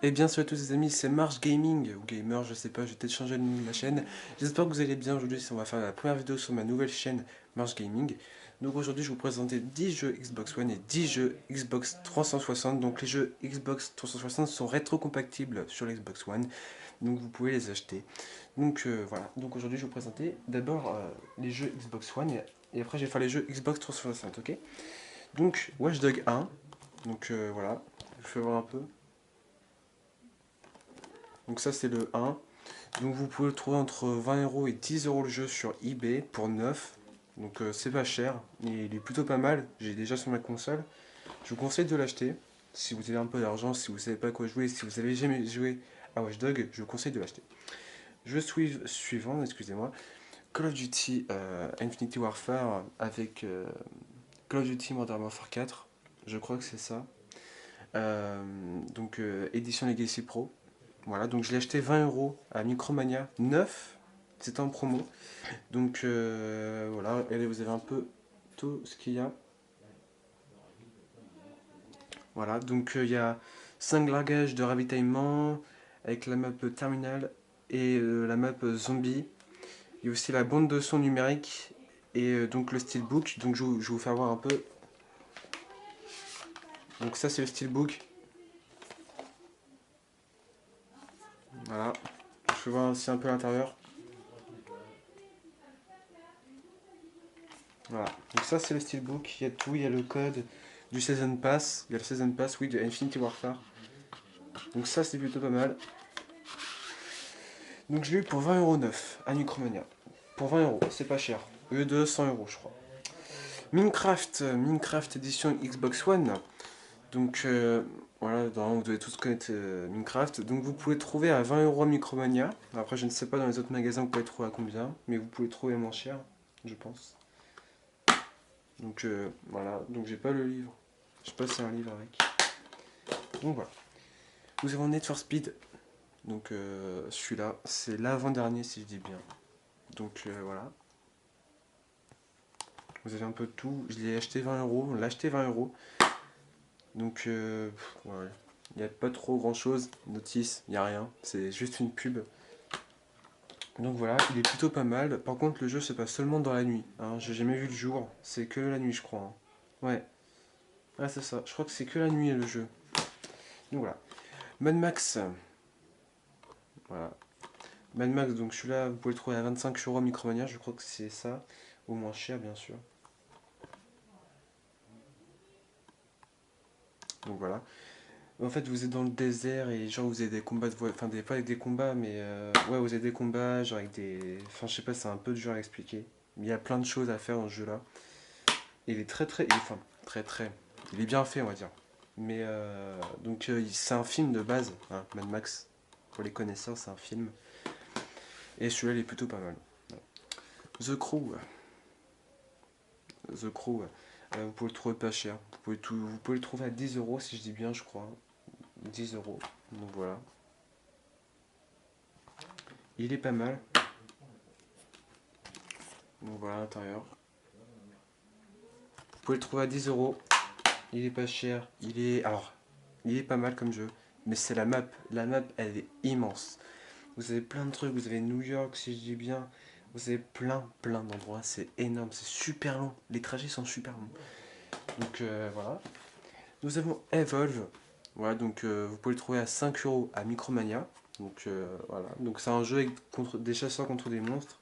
Et bien salut à tous les amis, c'est Marche Gaming, ou Gamer, je sais pas, je vais peut-être changer le nom de ma chaîne. J'espère que vous allez bien. Aujourd'hui on va faire la première vidéo sur ma nouvelle chaîne Marche Gaming. Donc aujourd'hui je vais vous présenter 10 jeux Xbox One et 10 jeux Xbox 360. Donc les jeux Xbox 360 sont rétrocompatibles sur l'Xbox One, donc vous pouvez les acheter. Donc voilà, donc aujourd'hui je vais vous présenter d'abord les jeux Xbox One et après je vais faire les jeux Xbox 360, ok. Donc Watch Dogs 1, donc voilà, je vais voir un peu. Donc ça c'est le 1. Donc vous pouvez le trouver entre 20 € et 10 € le jeu sur eBay pour neuf. Donc c'est pas cher, et il est plutôt pas mal. J'ai déjà sur ma console. Je vous conseille de l'acheter. Si vous avez un peu d'argent, si vous savez pas à quoi jouer, si vous avez jamais joué à Watch Dogs, je vous conseille de l'acheter. Jeu suivant, excusez-moi. Call of Duty Infinity Warfare avec Call of Duty Modern Warfare 4. Je crois que c'est ça. Donc édition Legacy Pro. Voilà, donc je l'ai acheté 20 € à Micromania 9, c'était en promo. Donc voilà, et vous avez un peu tout ce qu'il y a. Voilà, donc il y a 5 largages de ravitaillement avec la map terminal et la map zombie. Il y a aussi la bande de son numérique et donc le steelbook. Donc je vais vous faire voir un peu. Donc ça c'est le steelbook. Voilà, je vais voir aussi un peu l'intérieur. Voilà, donc ça c'est le steelbook, il y a tout, il y a le code du Season Pass, il y a le Season Pass, oui, de Infinity Warfare. Donc ça c'est plutôt pas mal. Donc je l'ai eu pour 20,9 € à Micromania. Pour 20 €, c'est pas cher. Au lieu de 100 € je crois. Minecraft édition Xbox One. Donc voilà, vous devez tous connaître Minecraft. Donc vous pouvez trouver à 20 € à Micromania. Après je ne sais pas dans les autres magasins vous pouvez trouver à combien, mais vous pouvez trouver moins cher, je pense. Donc voilà, donc j'ai pas le livre. Je sais pas si c'est un livre avec. Donc voilà. Nous avons Need for Speed. Donc celui-là, c'est l'avant-dernier si je dis bien. Donc voilà. Vous avez un peu de tout. Je l'ai acheté 20 €. On l'a acheté 20 €. Donc ouais. Il n'y a pas trop grand chose. Notice, il n'y a rien. C'est juste une pub. Donc voilà, il est plutôt pas mal. Par contre, le jeu se passe seulement dans la nuit. Hein. J'ai jamais vu le jour. C'est que la nuit, je crois. Hein. Ouais. Ah, c'est ça. Je crois que c'est que la nuit le jeu. Donc voilà. Mad Max. Voilà. Mad Max, donc celui-là, vous pouvez le trouver à 25 € à Micromania, je crois que c'est ça, au moins cher bien sûr. Donc voilà. En fait, vous êtes dans le désert et genre vous avez des combats de enfin pas avec des combats, mais ouais, vous avez des combats, genre avec des. Enfin, je sais pas, c'est un peu dur à expliquer. Il y a plein de choses à faire dans ce jeu-là. Il est enfin, très. Il est bien fait, on va dire. Mais donc, c'est un film de base, hein, Mad Max. Pour les connaisseurs, c'est un film. Et celui-là, il est plutôt pas mal. The Crew. The Crew, vous pouvez le trouver pas cher. Vous pouvez le trouver à 10 € si je dis bien, je crois. 10 €. Donc voilà. Il est pas mal. Donc voilà l'intérieur. Vous pouvez le trouver à 10 €. Il est pas cher. Il est pas mal comme jeu. Mais c'est la map. La map, elle est immense. Vous avez plein de trucs. Vous avez New York, si je dis bien. Vous avez plein d'endroits. C'est énorme. C'est super long. Les trajets sont super longs. Donc voilà. Nous avons Evolve. Voilà, donc vous pouvez le trouver à 5 € à Micromania. Donc voilà, donc c'est un jeu avec contre, des chasseurs contre des monstres,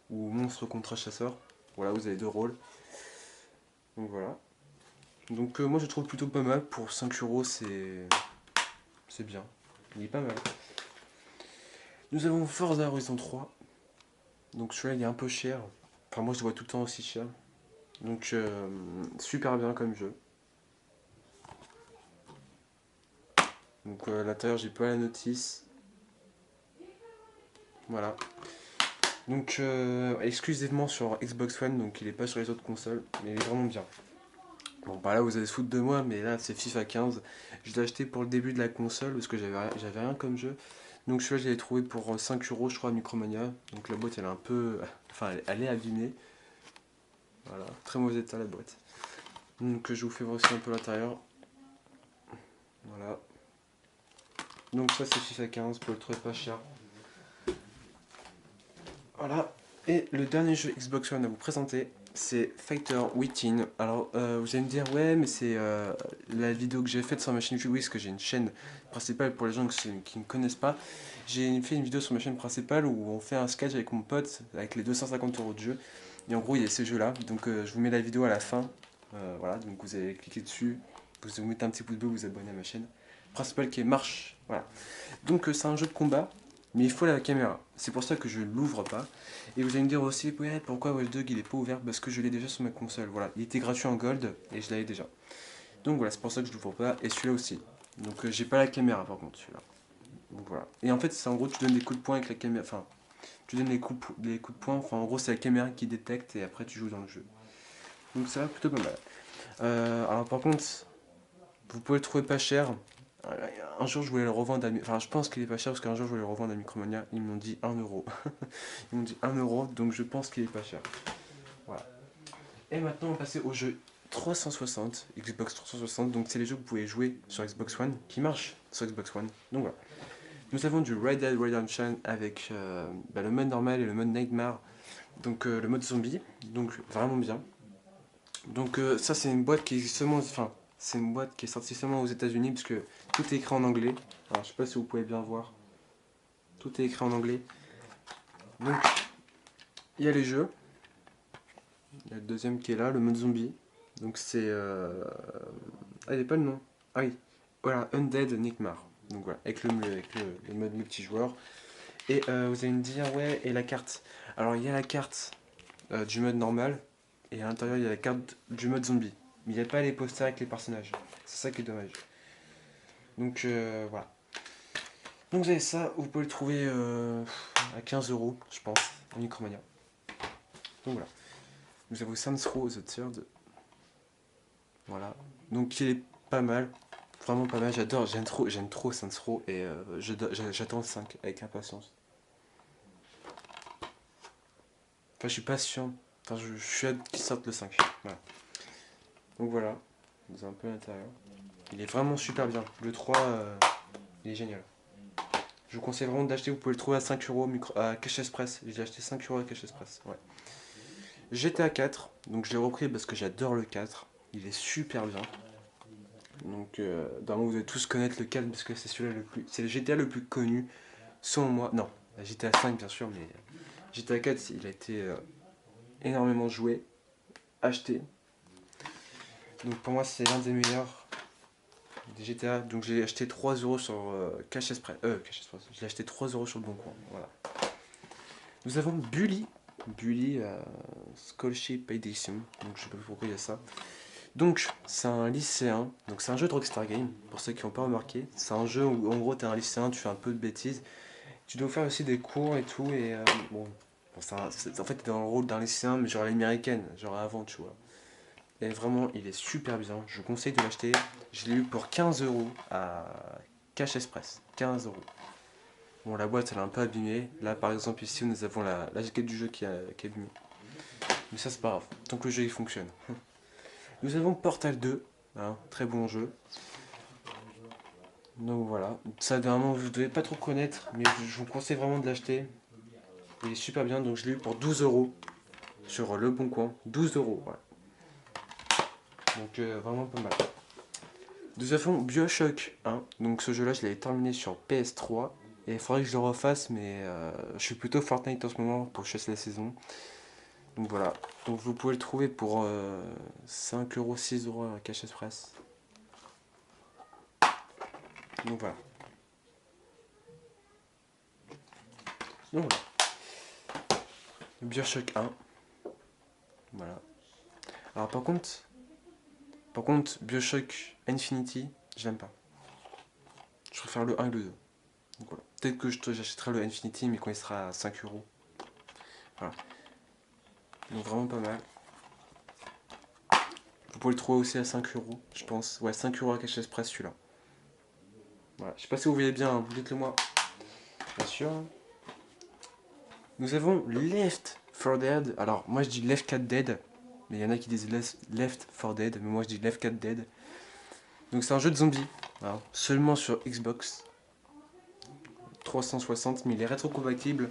ou monstres contre chasseurs. Voilà, vous avez deux rôles. Donc voilà. Donc moi je trouve plutôt pas mal, pour 5 € c'est bien. Il est pas mal. Nous avons Forza Horizon 3. Donc celui-là il est un peu cher. Enfin moi je le vois tout le temps aussi cher. Donc super bien comme jeu. Donc à l'intérieur j'ai pas la notice. Voilà. Donc exclusivement sur Xbox One, donc il est pas sur les autres consoles, mais il est vraiment bien. Bon bah là vous allez se foutre de moi, mais là c'est FIFA 15. Je l'ai acheté pour le début de la console parce que j'avais rien comme jeu. Donc celui-là je l'ai trouvé pour 5 € je crois à Micromania. Donc la boîte elle est un peu. Enfin elle est abîmée. Voilà, très mauvais état la boîte. Donc je vous fais voir aussi un peu l'intérieur. Voilà. Donc ça c'est FIFA 15, pour le trouver pas cher. Voilà. Et le dernier jeu Xbox One à vous présenter, c'est Fighter Within. Alors vous allez me dire ouais mais c'est la vidéo que j'ai faite sur ma chaîne YouTube, oui parce que j'ai une chaîne principale pour les gens qui ne connaissent pas. J'ai fait une vidéo sur ma chaîne principale où on fait un sketch avec mon pote avec les 250 € de jeu. Et en gros il y a ces jeux là, donc je vous mets la vidéo à la fin. Voilà, donc vous allez cliquer dessus, vous mettez un petit pouce bleu, vous abonnez à ma chaîne principale qui est Marche. Voilà. Donc c'est un jeu de combat, mais il faut la caméra. C'est pour ça que je l'ouvre pas. Et vous allez me dire aussi, ouais, pourquoi Watch Dogs il est pas ouvert? Parce que je l'ai déjà sur ma console. Voilà, il était gratuit en gold et je l'avais déjà. Donc voilà, c'est pour ça que je l'ouvre pas. Et celui-là aussi. Donc j'ai pas la caméra par contre, celui-là. Donc voilà. Et en fait, c'est en gros, tu donnes des coups de poing avec la caméra. Enfin, tu donnes des coups de poing. Enfin, en gros, c'est la caméra qui détecte et après tu joues dans le jeu. Donc ça va plutôt pas mal. Alors par contre, vous pouvez le trouver pas cher. Un jour je voulais le revendre à... Enfin je pense qu'il est pas cher parce qu'un jour je voulais le revendre à Micromania. Ils m'ont dit 1 euro. Ils m'ont dit 1 euro donc je pense qu'il est pas cher. Voilà. Et maintenant on va passer au jeu 360, Xbox 360. Donc c'est les jeux que vous pouvez jouer sur Xbox One qui marchent sur Xbox One. Donc voilà. Nous avons du Red Dead Redemption avec le mode normal et le mode Nightmare. Donc le mode zombie. Donc vraiment bien. Donc ça c'est une boîte qui est seulement... Enfin c'est une boîte qui est sortie seulement aux États-Unis parce que tout est écrit en anglais. Alors je sais pas si vous pouvez bien voir. Tout est écrit en anglais. Donc il y a les jeux. Il y a le deuxième qui est là, le mode zombie. Donc c'est... Ah il n'y a pas le nom. Ah oui. Voilà, Undead Nightmare. Donc voilà, avec le mode multijoueur. Et vous allez me dire, ouais, et la carte. Alors il y a la carte du mode normal. Et à l'intérieur il y a la carte du mode zombie. Mais il n'y a pas les posters avec les personnages. C'est ça qui est dommage. Donc voilà. Donc vous avez ça, vous pouvez le trouver à 15 € je pense, en Micromania. Donc voilà. Nous avons Saints Row The Third. Voilà. Donc il est pas mal. Vraiment pas mal, j'adore, j'aime trop Saints Row et j'attends le 5 avec impatience. Enfin je suis patient. Enfin je suis hâte qu'il sorte le 5. Voilà. Donc voilà. Vous avez un peu l'intérieur. Il est vraiment super bien. Le 3 il est génial. Je vous conseille vraiment d'acheter, vous pouvez le trouver à 5 € à Cash Express. J'ai acheté 5 € à Cash Express. Ouais. GTA 4, donc je l'ai repris parce que j'adore le 4. Il est super bien. Donc normalement vous allez tous connaître le 4 parce que c'est celui-là le plus. C'est le GTA le plus connu, selon moi. Non, la GTA 5 bien sûr, mais GTA 4 il a été énormément joué, acheté. Donc pour moi c'est l'un des meilleurs des GTA. Donc j'ai acheté 3 € sur Cash Express. Cash Express. J'ai acheté 3 € sur le bon coin. Voilà. Nous avons Bully Scholarship Edition. Donc je sais pas pourquoi il y a ça. Donc c'est un lycéen, donc c'est un jeu de Rockstar Game, pour ceux qui n'ont pas remarqué. C'est un jeu où en gros t'es un lycéen, tu fais un peu de bêtises. Tu dois faire aussi des cours et tout, et en fait t'es dans le rôle d'un lycéen, mais genre à l'américaine, genre avant tu vois. Et vraiment il est super bien, je vous conseille de l'acheter. Je l'ai eu pour 15 € à Cash Express, 15 €. Bon la boîte elle est un peu abîmée, là par exemple ici nous avons la jaquette du jeu qui est abîmée. Mais ça c'est pas grave, tant que le jeu il fonctionne. Nous avons Portal 2, hein, très bon jeu. Donc voilà, ça vraiment vous devez pas trop connaître, mais je vous conseille vraiment de l'acheter. Il est super bien, donc je l'ai eu pour 12 € sur Le Bon Coin. 12 €, voilà. Donc vraiment pas mal. Nous avons Bioshock 1, donc ce jeu-là je l'avais terminé sur PS3. Et il faudrait que je le refasse, mais je suis plutôt Fortnite en ce moment pour chasser la saison. Donc voilà, donc vous pouvez le trouver pour 5 €, 6 € à Cash Express. Donc voilà. Donc voilà. Bioshock 1. Voilà. Alors par contre, Bioshock Infinity, je l'aime pas. Je préfère le 1 et le 2. Donc voilà. Peut-être que j'achèterai le Infinity, mais quand il sera à 5 €. Voilà. Donc vraiment pas mal. Vous pouvez le trouver aussi à 5 €, je pense. Ouais, 5 € à Cash Express celui-là. Voilà. Je sais pas si vous voyez bien, hein. Dites-le moi. Bien sûr. Nous avons Left 4 Dead. Alors, moi je dis Left 4 Dead. Mais il y en a qui disent Left 4 Dead. Mais moi je dis Left 4 Dead. Donc c'est un jeu de zombies. Voilà. Seulement sur Xbox. 360, mais il est rétrocompatible.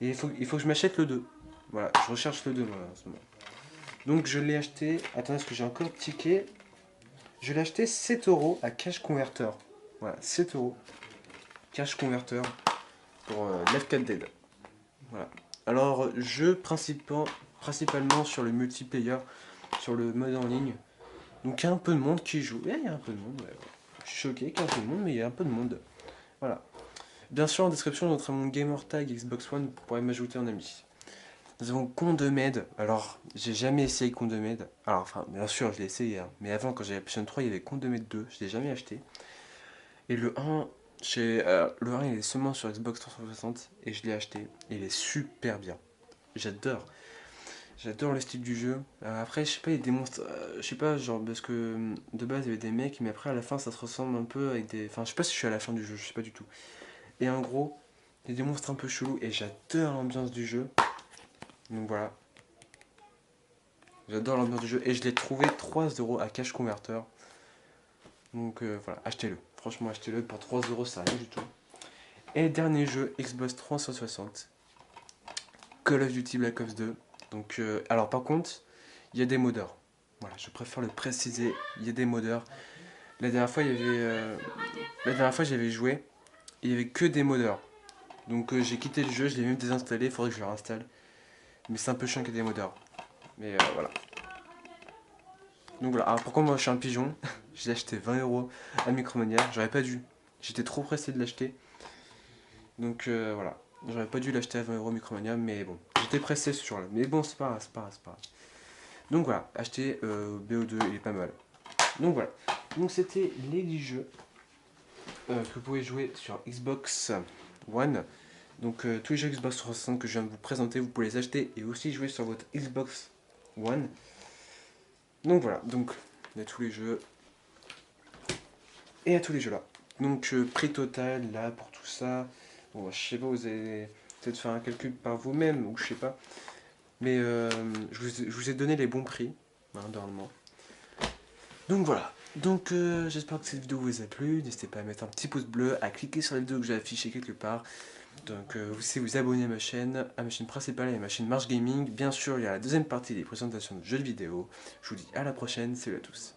Et il faut que je m'achète le 2. Voilà, je recherche le 2 moi, en ce moment. Donc je l'ai acheté. Attendez, est-ce que j'ai encore ticket? Je l'ai acheté 7 euros à Cash Converter. Voilà, 7 euros. Cash Converter pour Left 4 Dead. Voilà. Alors, jeu principalement sur le multiplayer, sur le mode en ligne. Donc il y a un peu de monde qui joue. Il y a un peu de monde, ouais. Je suis choqué qu'il y ait un peu de monde, mais il y a un peu de monde. Voilà. Bien sûr, en description, je mettrai mon gamertag Xbox One, vous pourrez m'ajouter en ami. Nous avons Condemed. Alors, j'ai jamais essayé Condemed. Alors, enfin, bien sûr, je l'ai essayé. Hein. Mais avant, quand j'avais la PlayStation 3, il y avait Condemed 2. Je l'ai jamais acheté. Et le 1, le 1, il est seulement sur Xbox 360. Et je l'ai acheté. Et il est super bien. J'adore. J'adore le style du jeu. Après, je sais pas, il y a des monstres. Je sais pas, genre, parce que de base, il y avait des mecs. Mais après, à la fin, ça se ressemble un peu avec des. Enfin, je sais pas si je suis à la fin du jeu. Je sais pas du tout. Et en gros, il y a des monstres un peu chelous. Et j'adore l'ambiance du jeu. Donc voilà. J'adore l'ambiance du jeu et je l'ai trouvé 3 euros à Cash Converter. Donc voilà, achetez-le. Franchement, achetez-le. Pour 3 euros, ça rien du tout. Et dernier jeu, Xbox 360. Call of Duty Black Ops 2. Donc, alors par contre, il y a des modeurs. Voilà, je préfère le préciser. Il y a des modeurs. La dernière fois, il y avait, la dernière fois, j'avais joué. Et il y avait que des modeurs. Donc j'ai quitté le jeu, je l'ai même désinstallé. Il faudrait que je le réinstalle. Mais c'est un peu chiant qu'il y ait des modeurs. Mais voilà. Donc voilà, alors pourquoi moi je suis un pigeon? Je l'ai acheté 20 euros à Micromania, j'aurais pas dû. J'étais trop pressé de l'acheter. Donc voilà, j'aurais pas dû l'acheter à 20 euros Micromania, mais bon, j'étais pressé ce jour-là. Mais bon, c'est pas grave, c'est pas grave, c'est pas grave. Donc voilà, acheter BO2, il est pas mal. Donc voilà, donc c'était les 10 jeux que vous pouvez jouer sur Xbox One. Donc tous les jeux Xbox 360 que je viens de vous présenter, vous pouvez les acheter et aussi jouer sur votre Xbox One. Donc voilà, donc il y a tous les jeux. Et à tous les jeux là. Donc prix total là pour tout ça. Bon, je sais pas, vous allez peut-être faire un calcul par vous-même ou je sais pas. Mais je vous ai donné les bons prix, hein, normalement. Donc voilà. Donc j'espère que cette vidéo vous a plu. N'hésitez pas à mettre un petit pouce bleu, à cliquer sur la vidéo que j'ai affichée quelque part. Donc vous abonner à ma chaîne principale et à ma chaîne Marche Gaming. Bien sûr, il y a la deuxième partie des présentations de jeux vidéo. Je vous dis à la prochaine. Salut à tous.